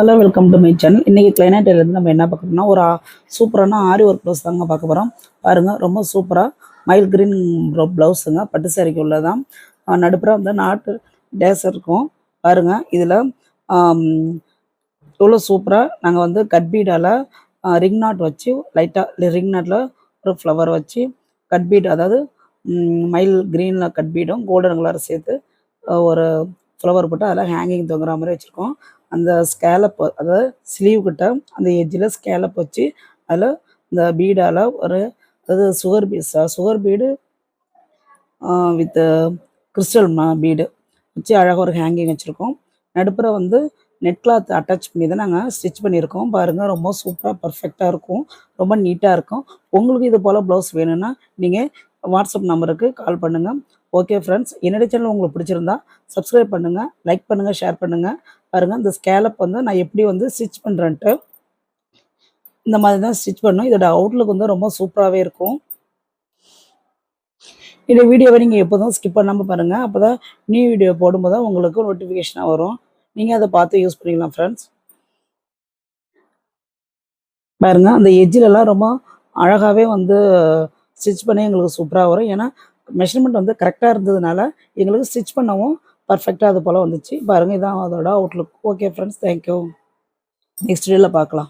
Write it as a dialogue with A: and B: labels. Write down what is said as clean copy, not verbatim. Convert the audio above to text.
A: Hello welcome to my channel. இன்றைக்கி கிளைனாட்டிலேருந்து நம்ம என்ன பார்க்கணும்னா ஒரு சூப்பரான ஆரி ஒர்க் ப்ளவுஸ் தாங்க பார்க்க போகிறோம். பாருங்கள், ரொம்ப சூப்பராக மயில் கிரீன் ப்ளவுஸுங்க, பட்டு சாரிக்கு உள்ளதான். நடுப்புற வந்து நாட்டு டேஸ் இருக்கும். பாருங்கள், இதில் எவ்வளோ சூப்பராக நாங்கள் வந்து கட் பீடால் ரிங் நாட் வச்சு லைட்டாக ரிங் நாட்டில் ஒரு ஃப்ளவர் வச்சு கட் பீட், அதாவது மயில் க்ரீனில் கட் பீடும் கோல்டன் கலர் சேர்த்து ஒரு ஃப்ளவர் போட்டு அதில் ஹேங்கிங் தொங்குற மாதிரி வச்சுருக்கோம். அந்த ஸ்கேலப், அதாவது ஸ்லீவ் கிட்ட அந்த எஜ்ஜில் ஸ்கேலப் வச்சு அதில் இந்த பீடால் ஒரு, அதாவது sugar bead with crystal bead வச்சு அழகாக ஒரு ஹேங்கிங் வச்சுருக்கோம். நடுப்புற வந்து நெட் கிளாத் அட்டாச் பண்ணி தான் நாங்கள் ஸ்டிச் பண்ணியிருக்கோம். பாருங்கள், ரொம்ப சூப்பராக பர்ஃபெக்டாக இருக்கும், ரொம்ப நீட்டாக இருக்கும். உங்களுக்கு இது போல் ப்ளவுஸ் வேணும்னா நீங்கள் வாட்ஸ்அப் நம்பருக்கு கால் பண்ணுங்கள். ஓகே ஃப்ரெண்ட்ஸ், என்னுடைய சேனல் உங்களுக்கு பிடிச்சிருந்தா சப்ஸ்கிரைப் பண்ணுங்கள், லைக் பண்ணுங்கள், ஷேர் பண்ணுங்கள். பாருங்கள், இந்த ஸ்கேலப் வந்து நான் எப்படி வந்து ஸ்டிச் பண்ணுறேன்ட்டு இந்த மாதிரி தான் ஸ்டிச் பண்ணோம். இதோட அவுட்லுக் வந்து ரொம்ப சூப்பராகவே இருக்கும். இந்த வீடியோவை நீங்கள் எப்போதும் ஸ்கிப் பண்ணாமல் பாருங்கள். அப்போ தான் நியூ வீடியோ போடும்போது தான் உங்களுக்கு நோட்டிஃபிகேஷனாக வரும். நீங்கள் அதை பார்த்து யூஸ் பண்ணிக்கலாம் ஃப்ரெண்ட்ஸ். பாருங்கள், அந்த எஜ்ஜிலலாம் ரொம்ப அழகாகவே வந்து ஸ்டிச் பண்ணி எங்களுக்கு சூப்பராக வரும். ஏன்னா மெஷர்மெண்ட் வந்து கரெக்டாக இருந்ததுனால எங்களுக்கு ஸ்டிச் பண்ணவும் பர்ஃபெக்டாக அது போல் வந்துச்சு. பாருங்கள், இதான் அதோட Outlook. Okay friends, thank you. Next வீடியோவில் பார்க்கலாம்.